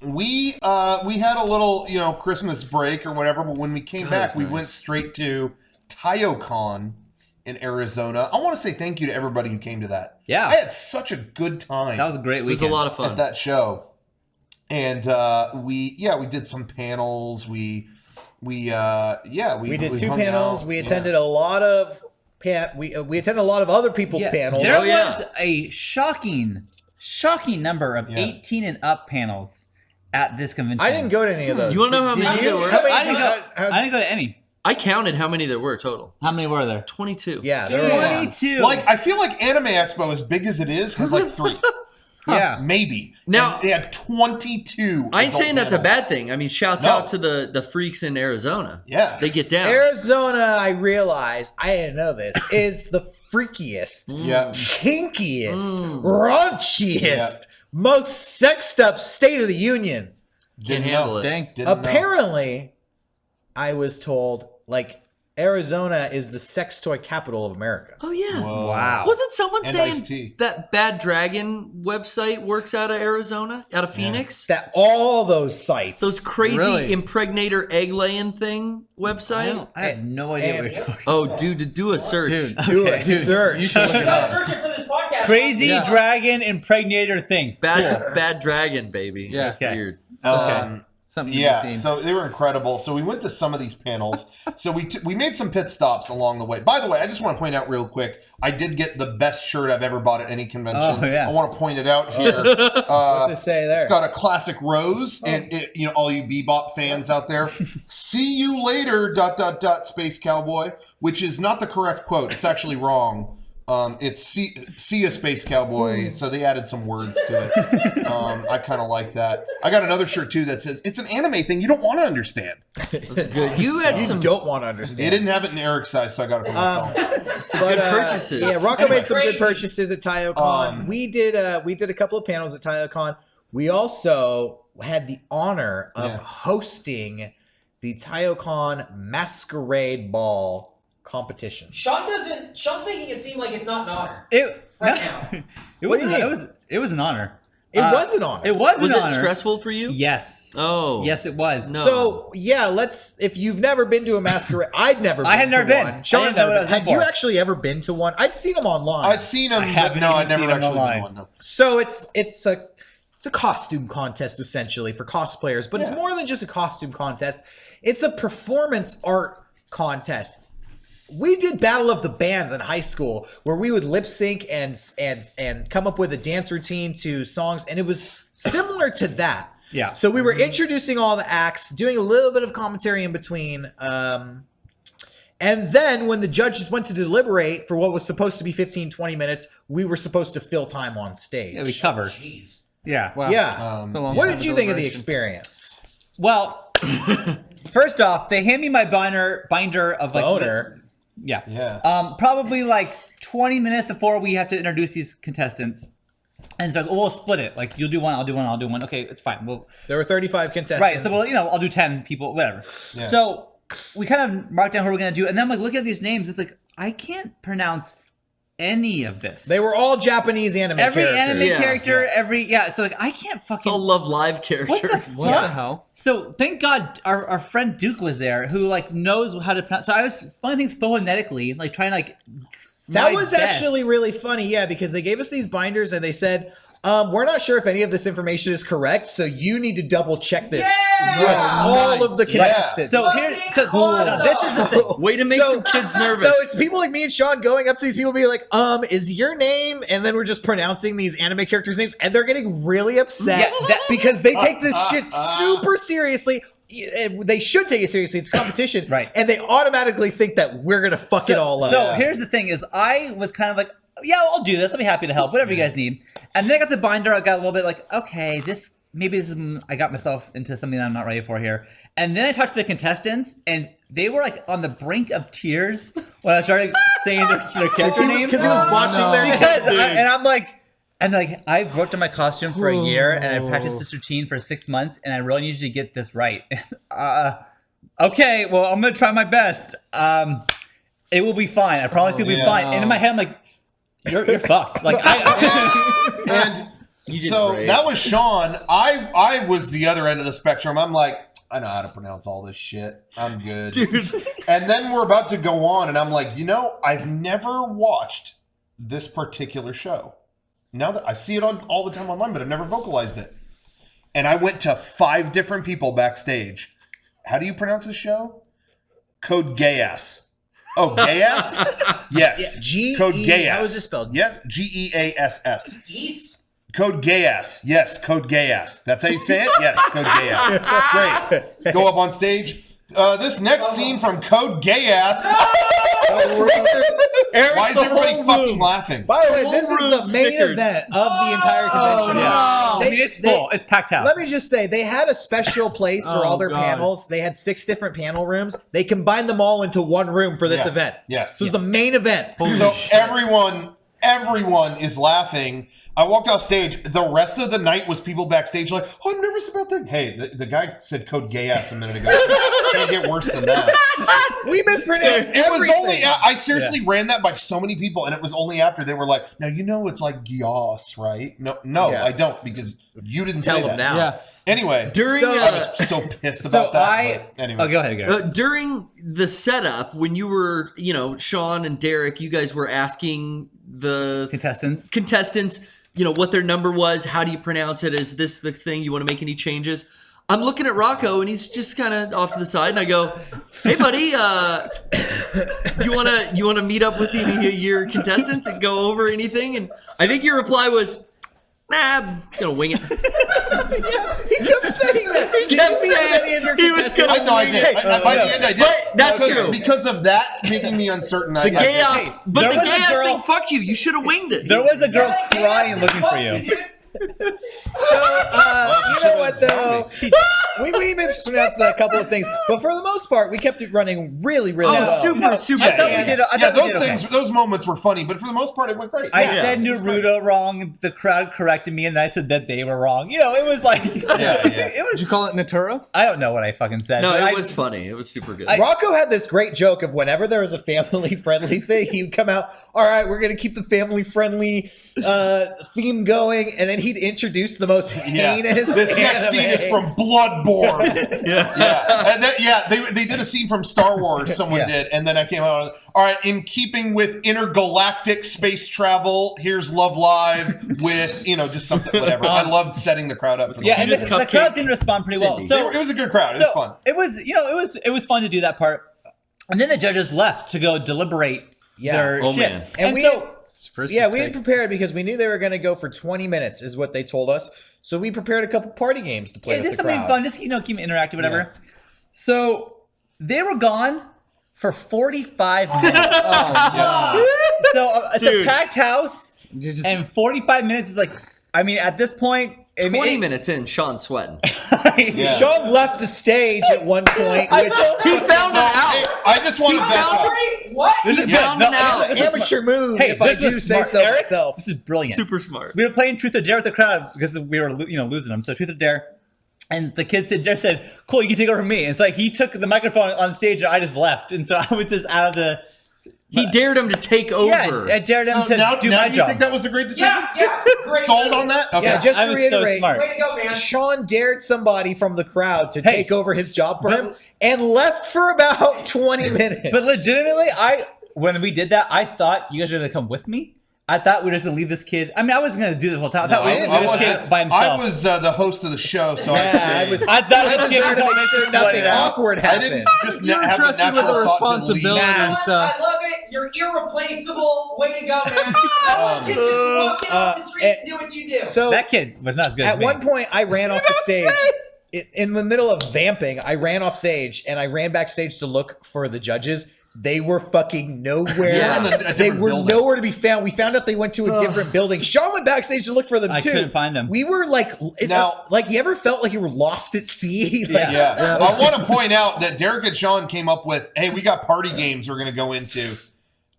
we had a little, Christmas break or whatever, but when we came back, we went straight to Taiyou Con in Arizona. I want to say thank you to everybody who came to that. Yeah. I had such a good time. That was a great weekend. It was a lot of fun. At that show. And we did some panels. We did 2 panels. We attended a lot of we attended a lot of other people's panels. There was a shocking number of 18 and up panels at this convention. I didn't go to any of those. You want to know how many there were? I didn't go to any. I counted how many there were total. How many were there? 22. Yeah, 22. Like, I feel like Anime Expo, as big as it is, has like 3. Yeah, maybe. Now and they had 22. I ain't saying that's a panels. bad thing. I mean, shouts out to the freaks in Arizona. Yeah, they get down. Arizona, I realized, I didn't know this, is the freakiest, kinkiest, raunchiest, most sexed up state of the union. Can't handle it. Dang. Apparently, I was told, like, Arizona is the sex toy capital of America. Oh yeah! Whoa. Wow. Wasn't someone And saying Ice-T. that Bad Dragon website works out of Arizona, out of Phoenix? That all those sites, Those crazy Really? impregnator egg laying thing website. I have no idea what you're talking about. Oh, dude, to do a search. Dude, do a search. You should look it up. Searching for this podcast. Crazy dragon impregnator thing. Bad Dragon, baby. Yeah. That's weird. Something to be Yeah, seen. so they were incredible. So we went to some of these panels. So we made some pit stops along the way. By the way, I just want to point out real quick, I did get the best shirt I've ever bought at any convention. Oh, yeah. I want to point it out here. What's it say there? It's got a classic rose, and all you Bebop fans out there, see you later, ... Space Cowboy, which is not the correct quote. It's actually wrong. It's see a Space Cowboy, so they added some words to it. I kind of like that. I got another shirt too that says it's an anime thing you don't want to understand. That's good. You had some don't want to They understand. didn't have it in Eric's size, so I got it for myself. good purchases. Yeah, Rocco made some good Crazy. purchases at Taiyou Con. We did a couple of panels at Taiyou Con. We also had the honor of hosting the Taiyou Con Masquerade Ball competition. Sean's making it seem like it's not an honor. Now. It wasn't. It was an honor. It was an honor. It was Was an it honor. stressful for you? Yes. Oh. Yes, it was. No. So if you've never been to a masquerade, I'd never. I had never been. One. I Sean didn't know what I was in had you for. actually ever been to one? I'd seen them online. I've seen them, but haven't no, even I've never seen 'em actually online. been one. No. So it's a costume contest essentially for cosplayers, but it's more than just a costume contest. It's a performance art contest. We did Battle of the Bands in high school where we would lip sync and come up with a dance routine to songs, and it was similar to that. Yeah. So we were introducing all the acts, doing a little bit of commentary in between. And then when the judges went to deliberate for what was supposed to be 15, 20 minutes, we were supposed to fill time on stage. Yeah, we covered. Jeez. Yeah. Wow. Yeah. It's a long What time did you think of the deliberation. experience? Well, first off, they hand me my binder of like Boner. Yeah. Yeah. Probably like 20 minutes before we have to introduce these contestants. And so we'll split it. Like you'll do one, I'll do one, I'll do one. Okay, it's fine. There were 35 contestants. Right. So I'll do 10 people, whatever. Yeah. So we kind of marked down who we're gonna do, and then I'm like looking at these names, it's like I can't pronounce any of this. They were all Japanese anime every characters. anime Yeah. character, so like I can't It's all fucking Love Live what characters. the fuck? What the hell? So thank God our friend Duke was there, who like knows how to pronounce. So I was spelling things phonetically, like trying to like. That my was best. actually really funny, yeah, because they gave us these binders and they said, we're not sure if any of this information is correct, so you need to double check this with all of the contestants. So here, Now, this is the thing. Way to make So- some kids nervous. So it's people like me and Sean going up to these people being like, is your name? And then we're just pronouncing these anime characters' names, and they're getting really upset because they take this shit super seriously. They should take it seriously. It's competition. Right. And they automatically think that we're going to fuck it all up. So here's the thing: is I was kind of like, yeah, I'll do this. I'll be happy to help. Whatever you guys need. And then I got the binder. I got a little bit like, okay, maybe this is. I got myself into something that I'm not ready for here. And then I talked to the contestants, and they were like on the brink of tears when I started saying their character names. Because he was watching their And I'm like. And like I've worked on my costume for a year, and I practiced this routine for 6 months, and I really need you to get this right. Okay, well I'm gonna try my best. It will be fine. I promise you'll be fine. And in my head, I'm like, you're fucked. Like And You did So great. that was Sean. I was the other end of the spectrum. I'm like, I know how to pronounce all this shit. I'm good. Dude. And then we're about to go on, and I'm like, I've never watched this particular show. Now that I see it on all the time online, but I've never vocalized it. And I went to 5 different people backstage. How do you pronounce this show? Code Gay-Ass. Oh, Gay-Ass? Yes. Code Gay-Ass. How is it spelled? Yes, Geass. Geese? Code Gay-Ass. Yes, Code Gay-Ass. That's how you say it? Yes, Code Gay-Ass. Great. Go up on stage. This next scene from Code Gay-Ass. Why is everybody fucking laughing? By the way, whole this is room the main snickered. event of the entire convention. no. I mean, it's full. It's packed house. Let me just say, they had a special place for all their God. panels. They had 6 different panel rooms. They combined them all into one room for this Yeah. event. Yes. This is the main event. So everyone is laughing. I walked off stage. The rest of the night was people backstage like, oh, I'm nervous about that. Hey, the guy said Code Gay-Ass a minute ago. Can't get worse than that. We mispronounced It was everything. only, I seriously ran that by so many people, and it was only after they were like, now it's like Gios, right? No, Yeah. I don't, because you didn't Tell say them that. now. Yeah. Anyway, During I was so pissed about that. But anyway. Oh, go ahead, go. during the setup, when you were, Sean and Derek, you guys were asking the Contestants. contestants, what their number was. How do you pronounce it? Is this the thing? You want to make any changes? I'm looking at Rocco, and he's just kind of off to the side, and I go, "Hey, buddy, you wanna meet up with any of your contestants and go over anything?" And I think your reply was, "Nah, I'm gonna wing it." He kept saying that. He kept Did you meet saying any of your he was contestants? I know I did. By the end, I did. But that's because, true. Because of that making me uncertain. I did. Chaos, but there the was a chaos girl- thing. Fuck you. You should have winged it. There was a girl Yeah, they crying asked looking me, for fuck you. dude. You know what though? We mispronounced a couple of things, but for the most part, we kept it running really, really Oh, well. super. I thought we did. I thought we those did okay. things, those moments were funny, but for the most part, it went great. I Yeah. said Naruto wrong. The crowd corrected me, and I said that they were wrong. It was like, Yeah. it Did was. you call it Natura? I don't know what I fucking said. No, but it was funny. It was super good. Rocco had this great joke of whenever there was a family-friendly thing, he would come out, all right, we're going to keep the family-friendly theme going, and then he'd introduce the most heinous This next scene is from Bloodborne. yeah. And they did a scene from Star Wars, someone Yeah. did, and then I came out, all right, in keeping with intergalactic space travel, here's Love Live with, just something, whatever. I loved setting the crowd up for the Yeah, and just the cupcake crowd didn't respond pretty well. Cindy. So it was a good crowd. It was fun. It was it was fun to do that part. And then the judges left to go deliberate their Oh, shit. man. And we so First we mistake. had prepared because we knew they were going to go for 20 minutes is what they told us. So we prepared a couple party games to play yeah, with this the is something crowd. fun. Just keep it interactive, whatever. So they were gone for 45 minutes. So it's Dude. a packed house, You just- and 45 minutes is like, I mean, at this point, 20 minutes in, Sean's sweating. Yeah. Sean left the stage at one point, which He found it Hey, out. I just want to back up. Boundary? What? This is He good. found No, it out. this is amateur move, Hey, if I this do was say smart. so Eric, myself. This is brilliant. Super smart. We were playing Truth or Dare with the crowd because we were losing them. So Truth or Dare. And the kid said, cool, you can take over me. And it's like he took the microphone on stage and I just left. And so I was just out of the... He dared him to take over. Yeah, I dared him So to now do do my you job. think that was a great decision? Yeah, great. Sold on that? Okay. Yeah, just I to was so reiterate, smart. Way to go, man. Sean dared somebody from the crowd to Hey, take over his job for but- him and left for about 20 minutes. But legitimately, when we did that, I thought you guys were going to come with me. I thought we were just going to leave this kid. I mean, I wasn't going to do the whole time. I thought we were going to leave this kid by himself. I was the host of the show, so Yeah, I I stayed. I thought I this was kid there was to going make sure to nothing awkward I happened. didn't just You're have the entrusted with natural the thought to leave. responsibility. I So- love it. You're irreplaceable. Way to go, man. No one can just walk in off the street and do what you do. So that kid was not as good as at me. one point, I ran off the stage. In the middle of vamping, I ran off stage and I ran backstage to look for the judges. They were fucking nowhere. Yeah. In a They different were building. nowhere to be found. We found out they went to a different building. Sean went backstage to look for them I too. couldn't find them. We were like, Now- like you ever felt like you were lost at sea? Like, Yeah. I want to point out that Derek and Sean came up with, hey, we got party games we're going to go into.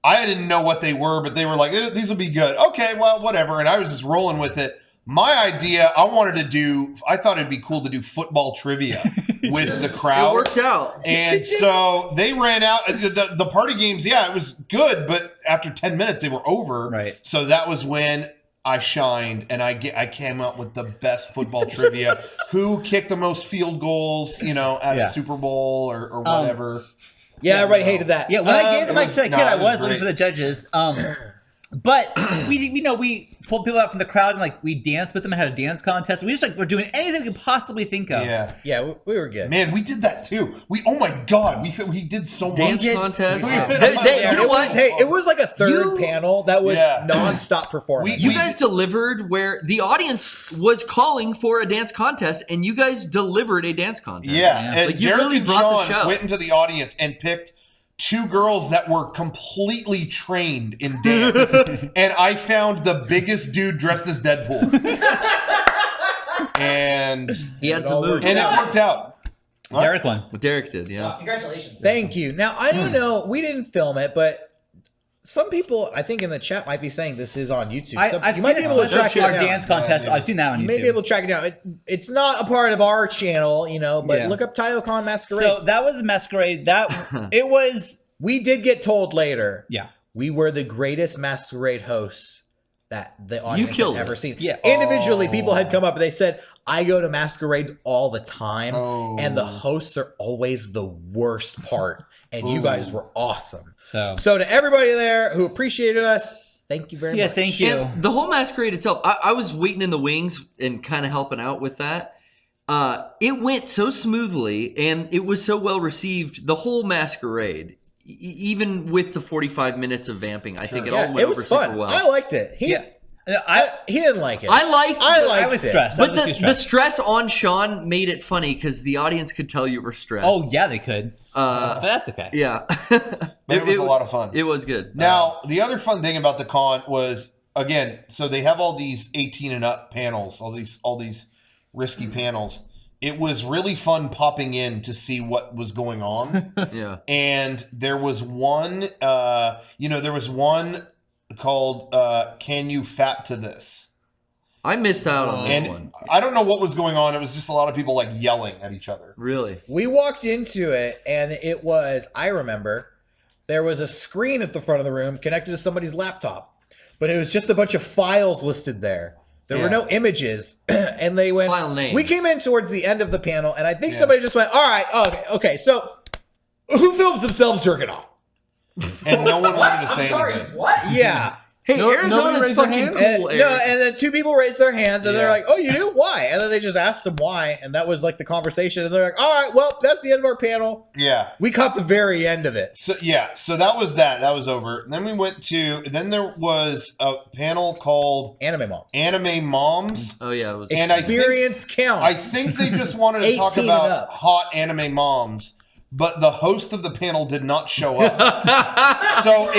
I didn't know what they were, but they were like, these will be good. Okay, well, whatever. And I was just rolling with it. My idea, I thought it'd be cool to do football trivia with the It crowd. worked out. And so they ran out. The party games, yeah, it was good, but after 10 minutes, they were over. Right. So that was when I shined, and I came up with the best football trivia. Who kicked the most field goals, at a Super Bowl or whatever. Everybody hated that. Yeah, when I gave the mic to that kid, I it was was looking great. for the judges. But we pulled people out from the crowd and we danced with them and had a dance contest. We just we're doing anything we could possibly think of. Yeah, we were good. man, we did that too. Oh my god, we did so Dance much. contest. Wow. You know what? It was like a third panel that was Yeah. non-stop performance. You guys delivered where the audience was calling for a dance contest, and you guys delivered a dance contest. Yeah, and Like, you Derek really and brought the Sean show. went into the audience and picked 2 girls that were completely trained in dance, and I found the biggest dude dressed as Deadpool, and He had some moves. it worked out. Derek won. What Derek did, yeah. Congratulations. Thank you. Now, I don't know. We didn't film it, but some people, I think, in the chat might be saying this is on YouTube. So I've you seen might be able to track it our down. dance contest. Yeah, I've seen that on YouTube. You may be able to track it down. It's not a part of our channel, but Yeah. look up Taiyou Con Masquerade. So that was a masquerade. It was. We did get told later. Yeah. We were the greatest masquerade hosts that the audience killed had ever it. seen. Yeah. Individually, people had come up and they said, I go to masquerades all the time, and the Oh. hosts are always the worst part. And you Ooh. guys were awesome. So So to everybody there who appreciated us, thank you very much. yeah, thank you. And the whole masquerade itself, I was waiting in the wings and kind of helping out with that. It went so smoothly, and it was so well received. The whole masquerade, even with the 45 minutes of vamping, I think it all Yeah, went it was over fun. super well. I liked it. He didn't like it. I liked. I I was it. stressed. But I was too the stressed. stress on Sean made it funny because the audience could tell you were stressed. Oh yeah, they could. But that's okay. yeah. It was a lot of fun. It was good. Now, the other fun thing about the con was, again, so they have all these 18 and up panels, all these risky panels. It was really fun popping in to see what was going on. Yeah. And there was one, called Can You Fat to This? I missed out on this And one. I don't know what was going on. It was just a lot of people yelling at each other. Really? We walked into it, and it was, I remember, there was a screen at the front of the room connected to somebody's laptop. But it was just a bunch of files listed there. There were Yeah. no images. And they went, File names. we came in towards the end of the panel, and I think somebody just went, all right, okay, so who films themselves jerking off? And no one wanted to say Sorry, anything. what? Yeah. Hey, nobody Arizona's raised their fucking hand? cool. And, no, Eric. and then 2 people raised their hands, and they're Yeah. like, "Oh, you do? Why?" And then they just asked them why, and that was the conversation. And they're like, "All right, well, that's the end of our panel. Yeah. We caught the very end of it." So that was that. That was over. Then we went to. Then there was a panel called Anime moms. Anime Moms. Oh yeah, it was. And I think- Experience counts. I think they just wanted to talk 18 and about up. hot anime moms, but the host of the panel did not show up. So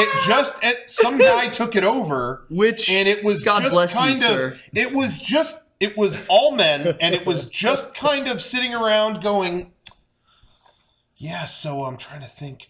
some guy took it over, Which, and it was God just bless you, kind of. sir. It was all men, and it was just kind of sitting around going. Yeah, so I'm trying to think.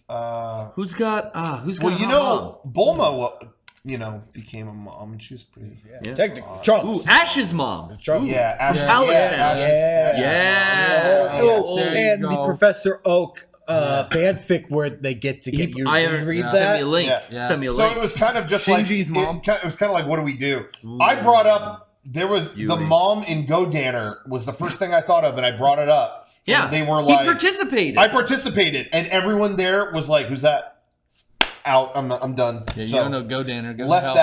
Who's got Well, a mom? Bulma, became a mom, and she was pretty. Yeah. Technically, Trump. Ooh, Ash's mom. Trump. Yeah, Ashley. Palatine. Yeah. Yeah. Oh, There you and the go. Professor Oak fanfic where they get to get you. I Did you read send that? me a link. Yeah. Send me a So link. it was kind of just Shinji's like mom. It was kind of like, what do we do? I brought up there was Yui. the mom in Go Danner was the first thing I thought of, and I brought it up. Yeah. And they were He like, participated. I participated, and everyone there was like, "Who's that?" Out. I'm done. Yeah, you So, don't know Go Danner. Go to left hell.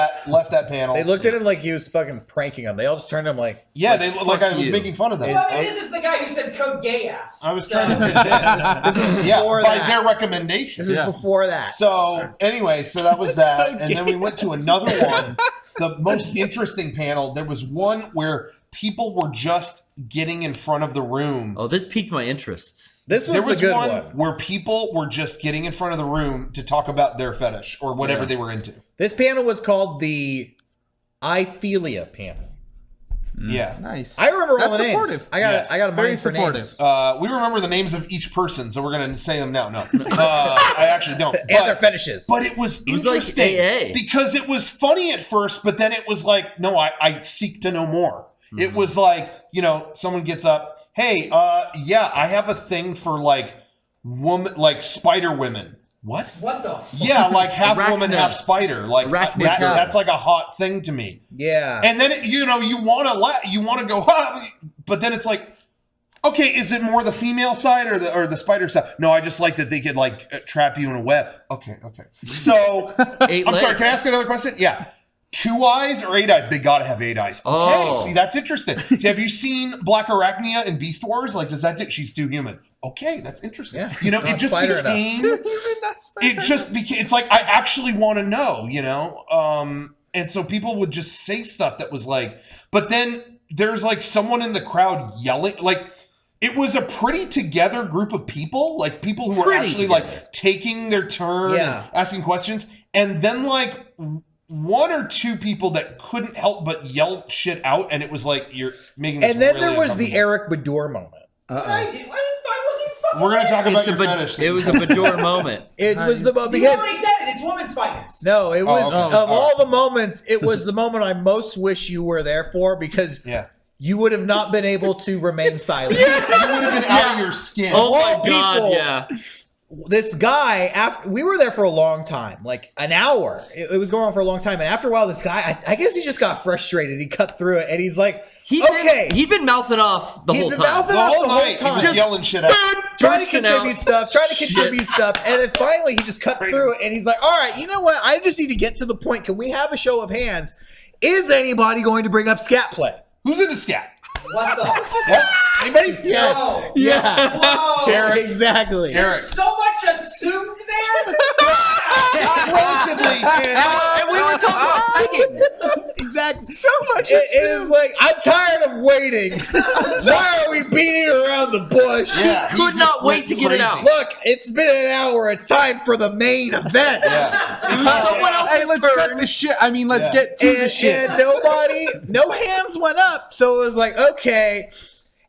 that panel. They looked at him like he was fucking pranking them. They all just turned to him like, Yeah, they looked like I fuck was you. making fun of them. Well, I mean, this is the guy who said code gay ass. I was So- trying to pitch in. Yeah, before by that. their this recommendation. was Yeah. before that. So anyway, so that was that, and then we went to another one, the most interesting panel. There was one where people were just getting in front of the room. Oh, this piqued my interests. This was There the was good one one. where people were just getting in front of the room to talk about their fetish or whatever they were into. This panel was called the Iphilia panel. Yeah. Nice. I remember all That's the names. supportive. I got Yes. I got a Very mind for supportive. names. We remember the names of each person, so we're going to say them now. No. I actually don't. And their fetishes. But it was It was like interesting AA. because it was funny at first, but then it was like, no, I seek to know more. It was like, someone gets up, hey, I have a thing for like spider women. What? What the fuck? Yeah, like half woman, Arachnid. half spider. Like Arachnid. that's like a hot thing to me. Yeah. And then you want to go, but then it's like, okay, is it more the female side or the spider side? No, I just like that they could like trap you in a web. Okay. So I'm sorry. Can I ask another question? Yeah. 2 eyes or 8 eyes? They gotta have 8 eyes. Okay, Oh. see, that's interesting. Have you seen Black Arachnia in Beast Wars? Like, does that? She's too human. Okay, that's interesting. Yeah, It not just spider became. Too human, not spider. It just became. It's like I actually want to know. And so people would just say stuff that was like. But then there's like someone in the crowd yelling like. It was a pretty together group of people, like people who were actually like taking their turn and asking questions, and then like 1 or 2 people that couldn't help but yell shit out, and it was like you're making. This And then really there was the uncomfortable. Eric Bador moment. I wasn't fucking We're gonna talk there. about your fetish. It was a Bador moment. It was the You because already said it. It's woman spiders. no, it was okay. of all the moments, it was the moment I most wish you were there for because you would have not been able to remain silent. You would have been out of your skin. Oh my All god, people- yeah. This guy, after we were there for a long time, like an hour. It was going on for a long time, and after a while, this guy, I guess he just got frustrated. He cut through it, and he's like, "Okay." He'd been mouthing off the He'd whole been time. mouthing The off whole night, he was time. yelling shit out. Trying to bursting out. contribute stuff, and then finally he just cut through it, and he's like, "All right, you know what? I just need to get to the point. Can we have a show of hands? Is anybody going to bring up scat play?" Who's into scat? What the fuck? Yeah. Anybody? Yeah. No. Yeah. Whoa. Eric. Exactly. Eric. So much assumed there? Relatively. And we were talking about pegging. Exactly. So much It is like, I'm tired of waiting. Why are we beating around the bush? Yeah. Could he not just wait went to get it crazy. out. Look, it's been an hour. It's time for the main event. Yeah. It was someone else's Hey, let's turn. cut the shit. I mean, let's Yeah. get to the shit. And no hands went up. So it was like, okay.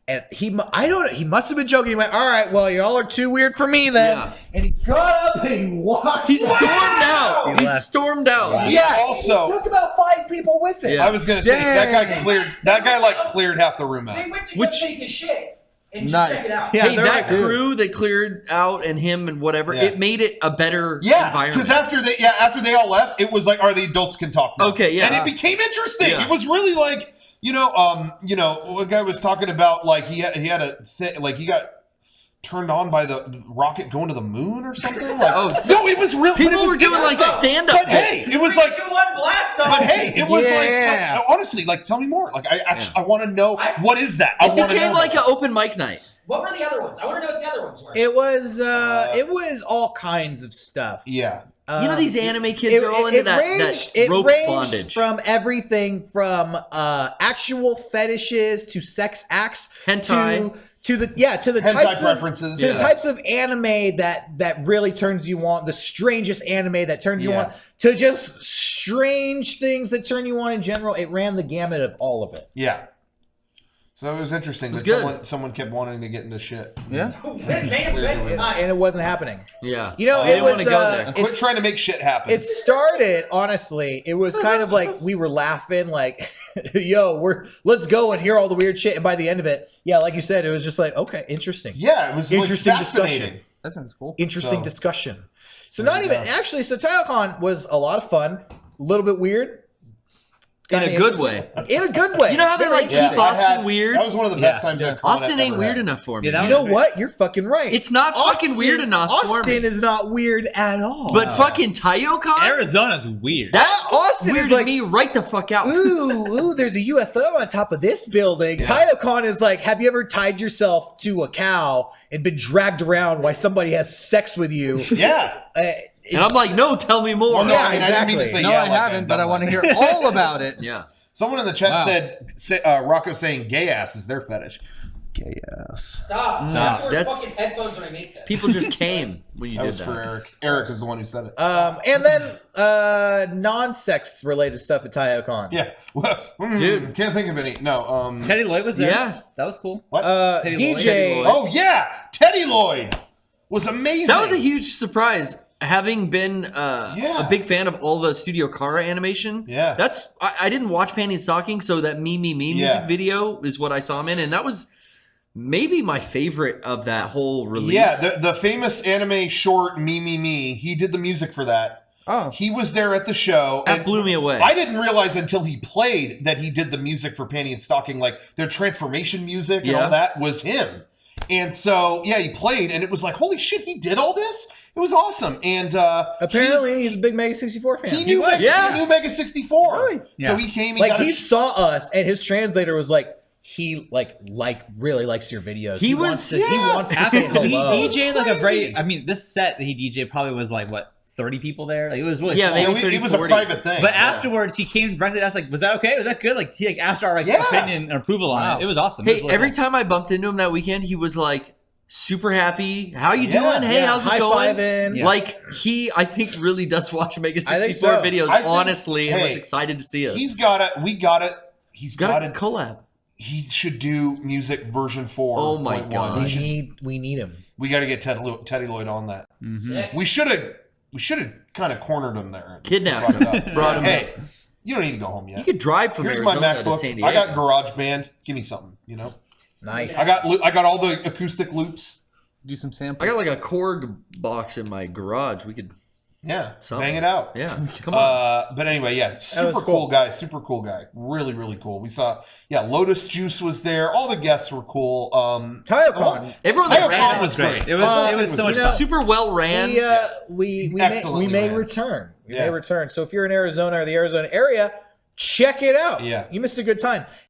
And he must have been joking. He went, all right, well, y'all are too weird for me then. Yeah. And he got up and he walked. He stormed out. He left. stormed out. Yeah, Also- he took about 5 people with him. Yeah. I was gonna say that guy like cleared half the room out. They went to go Which- take a shit. And Nice. check it out. Yeah, Hey, they're that like, dude. crew that cleared out and him and whatever, Yeah. it made it a better Yeah, environment. because after they all left, it was like, the adults can talk now. Okay, yeah. and it became interesting. Yeah. It was really like, one guy was talking about like he had a thing, like he got turned on by the rocket going to the moon or something. Like, no, it was real. People but it was were doing like interesting. stand-up But hey, bits. it was like, 3, 2, 1, blast off. but hey, it was Yeah. like, honestly, like, tell me more. Like, I want to know what is that. I It want to became know. like an open mic night. What were the other ones? I want to know what the other ones were. It was all kinds of stuff. Yeah. You know, these anime kids are all into that rope ranged bondage. from everything from actual fetishes to sex acts Hentai. to the Hentai types preferences. to the types of anime that really turns you on, the strangest anime that turns you on, to just strange things that turn you on in general. It ran the gamut of all of it. Yeah. So it was interesting. was that good. Someone kept wanting to get into shit. Yeah. And it wasn't happening. Yeah. You know, They it didn't was want to go there. Quit trying to make shit happen. It started, honestly, it was kind of like we were laughing, like, yo, let's go and hear all the weird shit. And by the end of it, yeah, like you said, it was just like, okay, interesting. Yeah, it was Interesting like fascinating. discussion. That sounds cool. Interesting So- discussion. So There not you even, go. actually, so Taiyou Con was a lot of fun, a little bit weird. In kinda a good interesting. way. In a good way. You know how they're Very like, interesting. keep Austin weird? That was one of the best Yeah. times at con Austin I've ain't ever weird had. enough for me. Yeah, that You know what? You're fucking right. It's not fucking weird enough for me. Austin is not weird at all. But fucking Taiyou Con? Arizona's weird. That Austin is weirded like, me right the fuck out. ooh, there's a UFO on top of this building. Yeah. Taiyou Con is like, have you ever tied yourself to a cow and been dragged around while somebody has sex with you? Yeah. And I'm like, no, tell me more. Well, no, Yeah, I mean, I didn't mean to exactly. say No, yeah. I like haven't, but I done want to that. hear all about it. Yeah. Someone in the chat Wow. said, Rocco saying gay ass is their fetish. Gay ass. Stop. Nah, I that's- fucking headphones when I make that. People just came when you That did was that. for Eric. Eric is the one who said it. And then non-sex related stuff at Taiyou Con. Yeah. Dude. Can't think of any. No. Teddy Lloyd was there. Yeah. That was cool. What? Teddy Lloyd. DJ. Teddy Lloyd. Oh, yeah. Teddy Lloyd was amazing. That was a huge surprise. Having been a big fan of all the Studio Kara animation, Yeah. I didn't watch Panty and Stocking, so that Me Yeah. music video is what I saw him in, and that was maybe my favorite of that whole release. Yeah, the famous anime short Me Me Me. He did the music for that. Oh. He was there at the show. That blew me away. I didn't realize until he played that he did the music for Panty and Stocking, like their transformation music and all that was him. And so, yeah, he played, and it was like, holy shit, he did all this? It was awesome. And apparently, he's a big Mega64 fan. he knew Mega64. Really? Yeah. So he came. He Like got he saw us, and his translator was like, he really likes your videos. He wants to After, say hello. he DJ'd like a Crazy. very. I mean, this set that he DJ'd probably was like what 30 people there. Like it was really Yeah, small. maybe it was a 40. private thing. But yeah. afterwards, he came directly to us like, "Was that okay? Was that good?" Like he like asked our Yeah. opinion and approval on Wow. it. It was awesome. It Hey, was really every cool. time I bumped into him that weekend, he was like super happy. How you Yeah, doing? Hey, how's it high going? fiving. Yeah. Like I think really does watch Mega 64 I think so. videos I think- honestly, and was hey, excited to see us. He's got it. We got it. He's got got a it. collab. He should do music version 4. Oh my God. We need him. We got to get Teddy Lloyd on that. Mhm. Sick. We should have kind of cornered him there. Kidnapped Brought it up. Brought him Hey, you don't need to go home You yet. could drive from Here's my Arizona to MacBook. San Diego. I got GarageBand. Give me something. You know, Nice. I got all the acoustic loops. Do some samples. I got like a Korg box in my garage. We could, Yeah, Something. bang it out. yeah. Come on. But anyway, yeah, super cool. cool guy, super cool guy. Really, really cool. We saw, Lotus Juice was there. All the guests were cool. Taiyou Con. Everyone that Taiyou ran Con it was great. It was so much you know, fun. super well ran. We Excellently may ran. return. We Yeah. may return. So if you're in Arizona or the Arizona area, check it out. Yeah. You missed a good time.